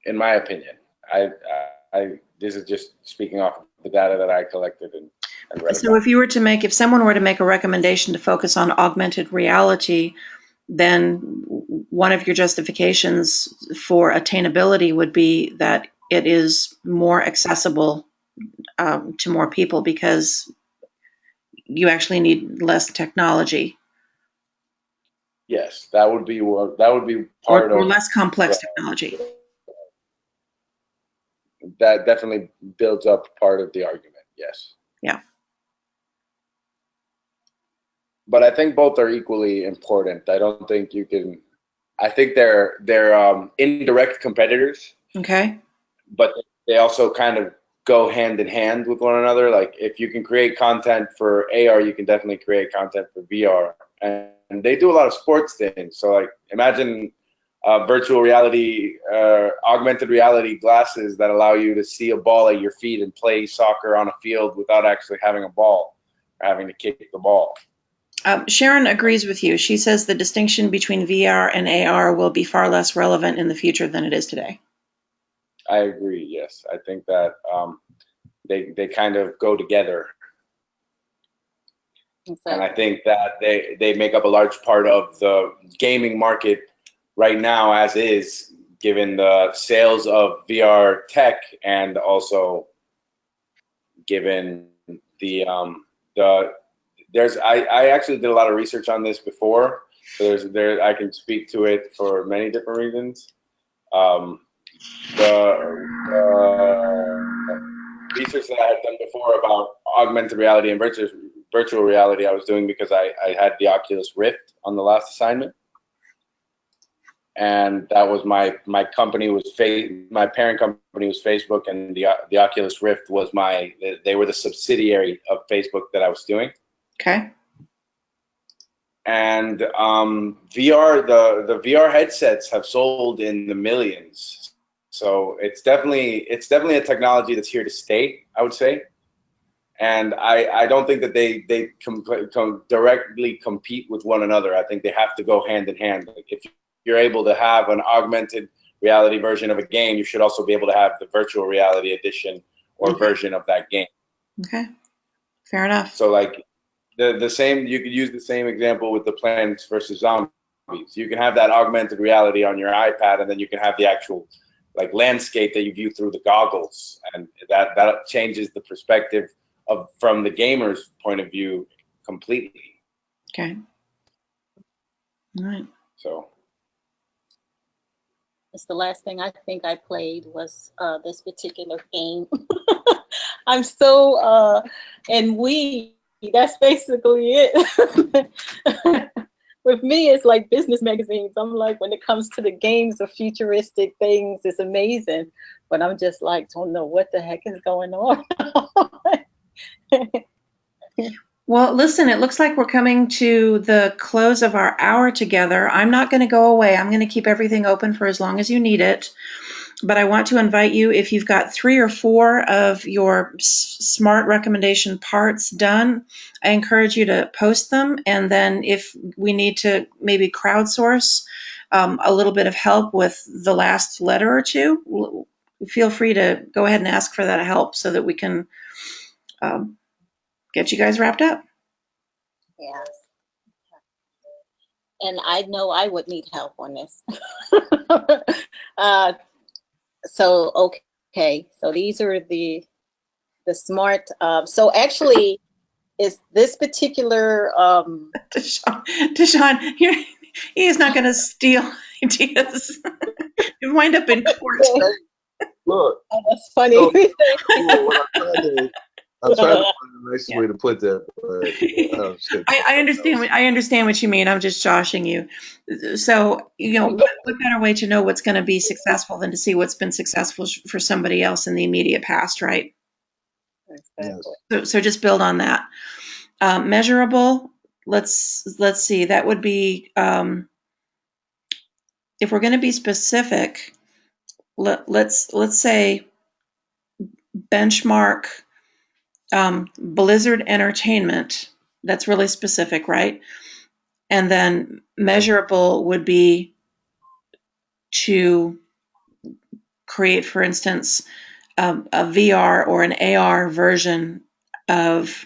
In my opinion, I this is just speaking off of the data that I collected and read So about. if someone were to make a recommendation to focus on augmented reality, then one of your justifications for attainability would be that it is more accessible to more people because you actually need less technology. Yes, that would be part or of less complex technology. That definitely builds up part of the argument. Yes. Yeah. But I think both are equally important. I don't think you can. I think they're indirect competitors. Okay. But they also kind of go hand in hand with one another. Like if you can create content for AR, you can definitely create content for VR. And they do a lot of sports things. So like imagine virtual reality, augmented reality glasses that allow you to see a ball at your feet and play soccer on a field without actually having a ball or having to kick the ball. Sharon agrees with you. She says the distinction between VR and AR will be far less relevant in the future than it is today. I agree. Yes, I think that they kind of go together, exactly. And I think that they make up a large part of the gaming market right now, as is, given the sales of VR tech, and also given the I actually did a lot of research on this before, so I can speak to it for many different reasons. The research that I had done before about augmented reality and virtual reality, I was doing because I had the Oculus Rift on the last assignment, and that was my company was my parent company was Facebook, and the Oculus Rift was they were the subsidiary of Facebook that I was doing. Okay. And VR, the VR headsets have sold in the millions. So it's definitely a technology that's here to stay, I would say. And I don't think that they directly compete with one another. I think they have to go hand in hand. Like if you're able to have an augmented reality version of a game, you should also be able to have the virtual reality edition or version of that game. Okay, fair enough. So like the same, you could use the same example with the Plants vs. Zombies. You can have that augmented reality on your iPad, and then you can have the actual like landscape that you view through the goggles, and that changes the perspective from the gamer's point of view completely. Okay. All right. So it's the last thing I think I played was this particular game. I'm so and that's basically it. With me, it's like business magazines. I'm like, when it comes to the games of futuristic things, it's amazing. But I'm just like, don't know what the heck is going on. Well, listen, it looks like we're coming to the close of our hour together. I'm not going to go away. I'm going to keep everything open for as long as you need it. but I want to invite you, if you've got 3 or 4 of your smart recommendation parts done, I encourage you to post them. And then if we need to maybe crowdsource a little bit of help with the last letter or two, feel free to go ahead and ask for that help so that we can get you guys wrapped up. Yeah. And I know I would need help on this. So, okay. So these are the smart, so actually is this particular, Deshaun, he is not going to steal ideas. You wind up in court. Look, oh, that's funny. no, I'm trying to find the nicest way to put that, but I understand. I understand what you mean. I'm just joshing you. So, what better way to know what's going to be successful than to see what's been successful for somebody else in the immediate past, right? Exactly. So just build on that. Measurable. Let's see. That would be if we're going to be specific. Let's say benchmark Blizzard Entertainment. That's really specific, right? And then measurable would be to create, for instance, a VR or an AR version of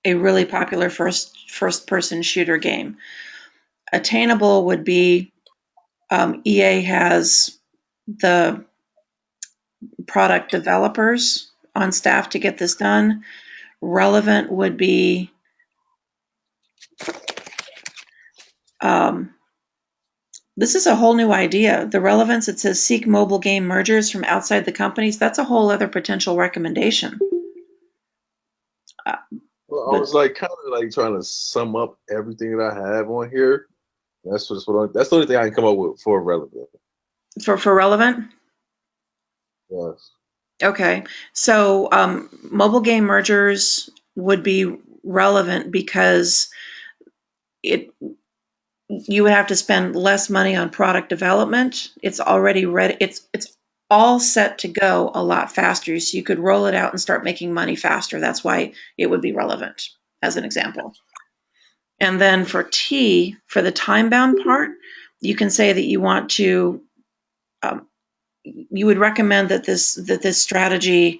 a really popular first person shooter game. Attainable would be EA has the product developers on staff to get this done. Relevant would be this is a whole new idea. The relevance, it says seek mobile game mergers from outside the companies. That's a whole other potential recommendation. well, I was like kind of like trying to sum up everything that I have on here. That's the only thing I can come up with for relevant. For relevant? Yes. Okay. So mobile game mergers would be relevant because you would have to spend less money on product development. It's already ready. It's all set to go a lot faster. So you could roll it out and start making money faster. That's why it would be relevant, as an example. And then for T, for the time-bound part, you can say that you want to, you would recommend that this strategy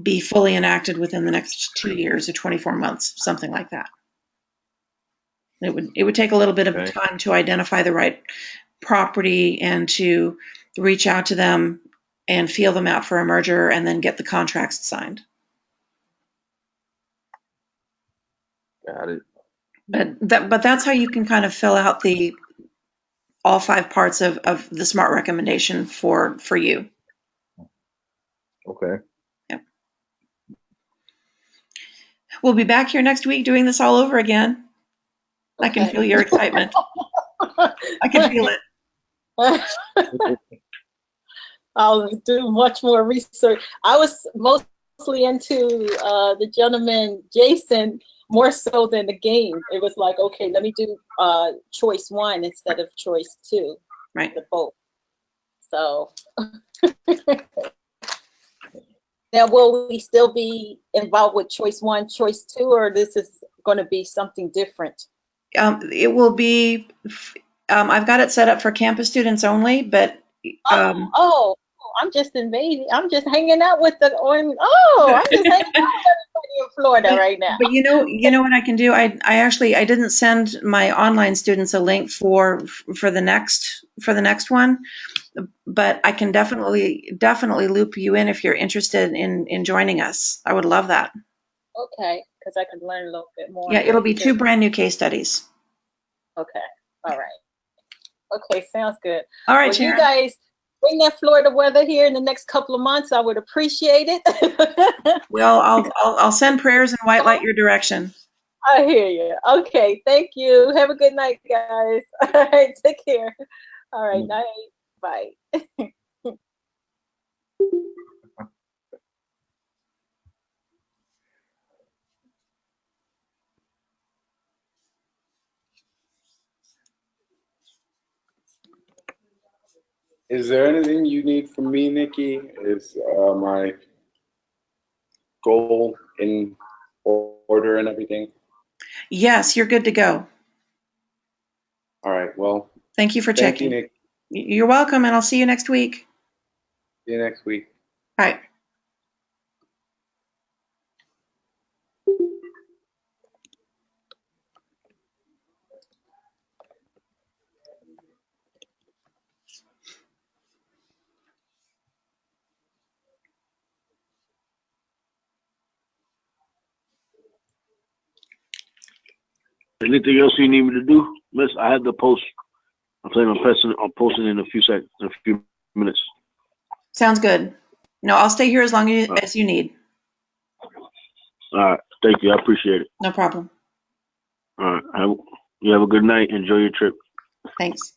be fully enacted within the next 2 years or 24 months, something like that. It would take a little bit of time to identify the right property and to reach out to them and feel them out for a merger and then get the contracts signed. Got it. But that's how you can kind of fill out all 5 parts of the SMART recommendation for you. Okay. Yep. We'll be back here next week doing this all over again. Okay. I can feel your excitement. I can feel it. I'll do much more research. I was mostly into the gentleman, Jason, more so than the game. It was like, okay, let me do choice 1 instead of choice 2. Right. The both. So now, will we still be involved with choice 1, choice 2, or this is going to be something different? It will be. I've got it set up for campus students only, but I'm just invading. I'm just hanging out with I'm just hanging out with everybody in Florida right now. But you know what I can do? I didn't send my online students a link for the next one, but I can definitely loop you in if you're interested in joining us. I would love that. Okay, because I can learn a little bit more. Yeah, it'll be 2 brand new case studies. Okay, all right. Okay, sounds good. All right, well, Sharon. You guys bring that Florida weather here in the next couple of months. I would appreciate it. Well, I'll send prayers and white light your direction. I hear you. Okay, thank you. Have a good night, guys. All right, take care. All right, night. Bye. Is there anything you need from me, Nikki? Is my goal in order and everything? Yes, you're good to go. All right. Well, thank you for thank you, checking. Nick. You're welcome, and I'll see you next week. See you next week. Bye. Anything else you need me to do, Miss? I have the post. I'm saying I'm posting in a few seconds, a few minutes. Sounds good. No, I'll stay here as long as you need. All right. Thank you. I appreciate it. No problem. All right. You have a good night. Enjoy your trip. Thanks.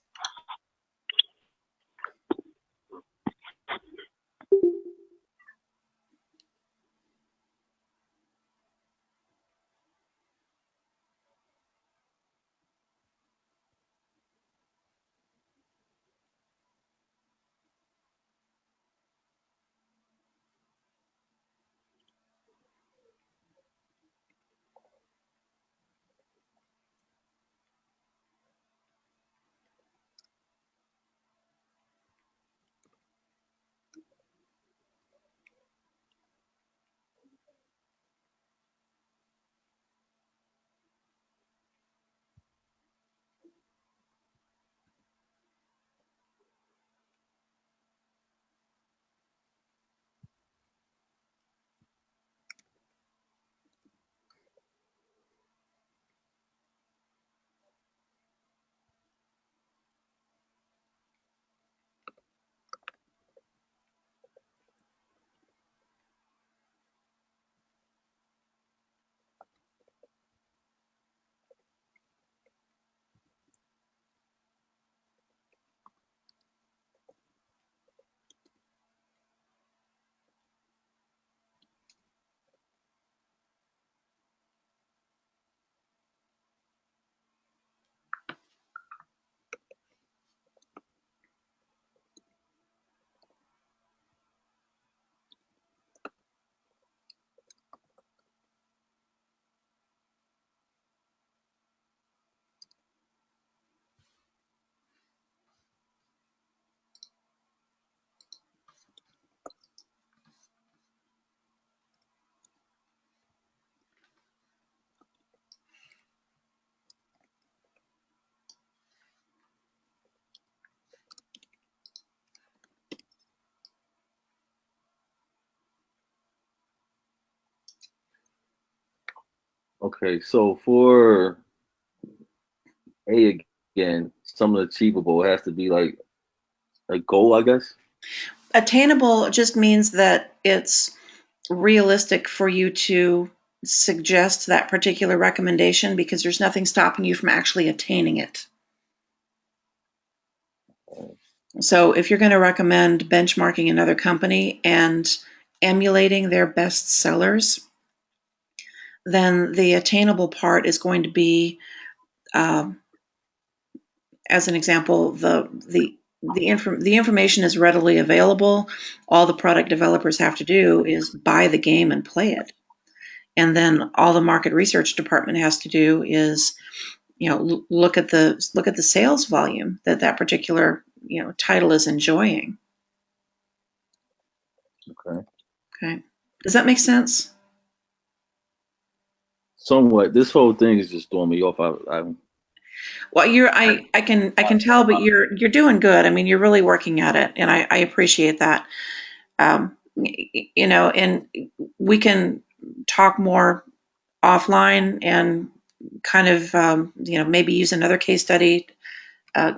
Okay, so for A again, something achievable, it has to be like a goal, I guess. Attainable just means that it's realistic for you to suggest that particular recommendation because there's nothing stopping you from actually attaining it. So if you're going to recommend benchmarking another company and emulating their best sellers, then the attainable part is going to be, as an example, the information is readily available. All the product developers have to do is buy the game and play it. And then all the market research department has to do is, look at the sales volume that particular, title is enjoying. Okay. Okay. Does that make sense? Somewhat. This whole thing is just throwing me off. Well, I can tell, but you're doing good. I mean, you're really working at it, and I appreciate that. And we can talk more offline and kind of, maybe use another case study,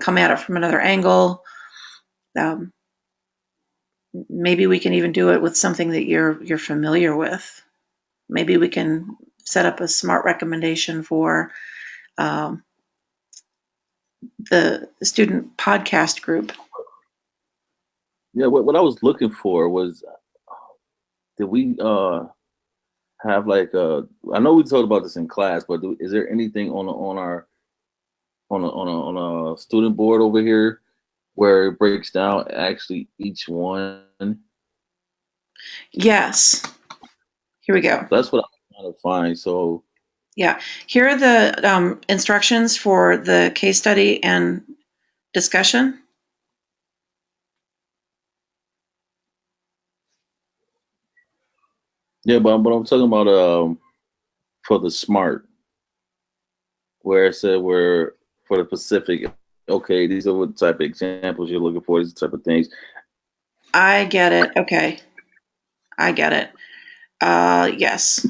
come at it from another angle. Um, Maybe we can even do it with something that you're familiar with. Maybe we can set up a smart recommendation for um, the student podcast group. Yeah, what I was looking for was, did we have like I know we talked about this in class, but is there anything on our on a student board over here where it breaks down actually each one? Yes. Here we go. That's what I'm trying to find. So Yeah. Here are the instructions for the case study and discussion. yeah, but I'm talking about for the SMART, where it said where for the Pacific, okay, these are what type of examples you're looking for, these type of things. I get it. Okay. I get it. Yes.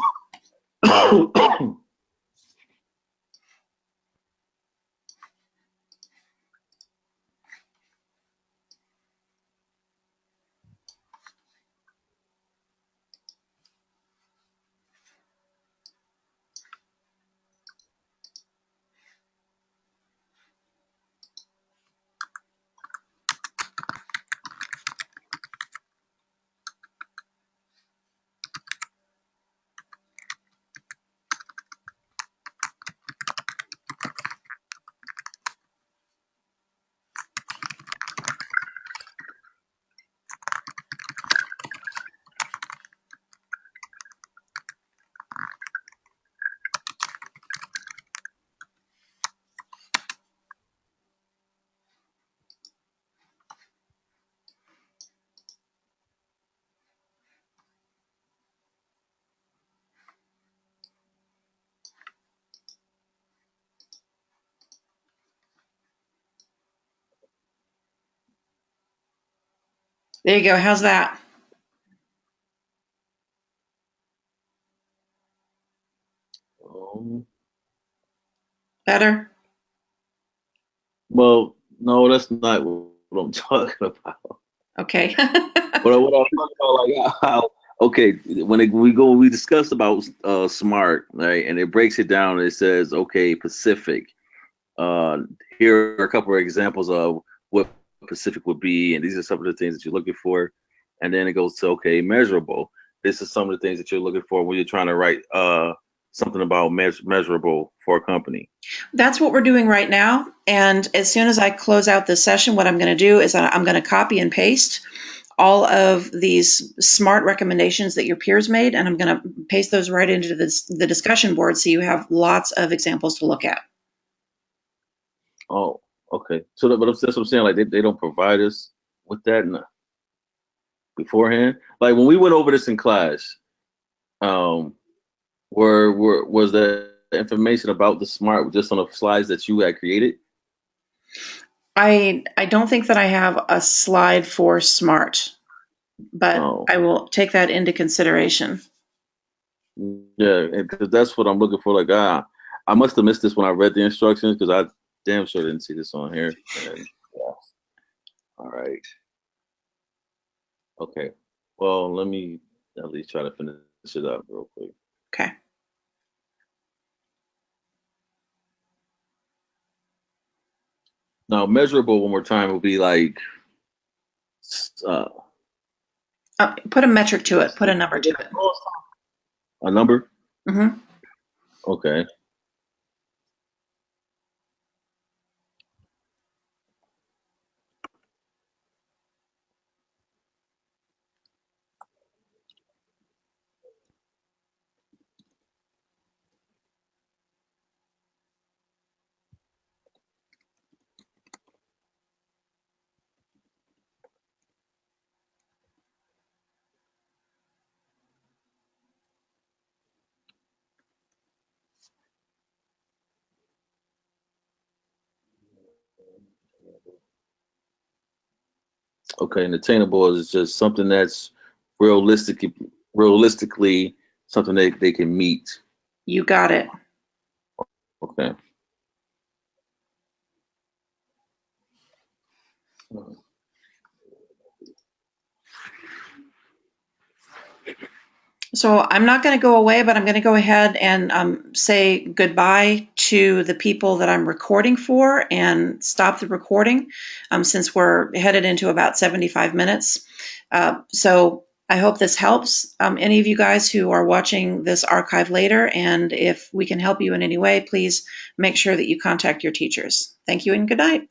There you go. How's that? Better? Well, no, that's not what I'm talking about. Okay. What I'm talking about, like how okay, we discussed about SMART, right? And it breaks it down. And it says, okay, Pacific. Here are a couple of examples of what Pacific would be, and these are some of the things that you're looking for. And then it goes to okay, measurable. This is some of the things that you're looking for when you're trying to write something about measurable for a company. That's what we're doing right now. And as soon as I close out this session, what I'm going to do is I'm going to copy and paste all of these SMART recommendations that your peers made, and I'm going to paste those right into the discussion board so you have lots of examples to look at. Oh, okay. So but that's what I'm saying. Like they don't provide us with that beforehand. Like when we went over this in class, um, was the information about the SMART just on the slides that you had created? I don't think that I have a slide for SMART, but I will take that into consideration. Yeah, because that's what I'm looking for. Like, I must have missed this when I read the instructions because I damn sure didn't see this on here. And, yeah. All right. Okay. Well, let me at least try to finish it up real quick. Okay. Now, measurable one more time will be like, put a metric to it. Put a number to it. A number? Mm-hmm. Okay. Okay, and attainable is just something that's realistically something they can meet. You got it. Okay. So I'm not going to go away, but I'm going to go ahead and say goodbye to the people that I'm recording for and stop the recording since we're headed into about 75 minutes. So I hope this helps any of you guys who are watching this archive later. And if we can help you in any way, please make sure that you contact your teachers. Thank you and good night.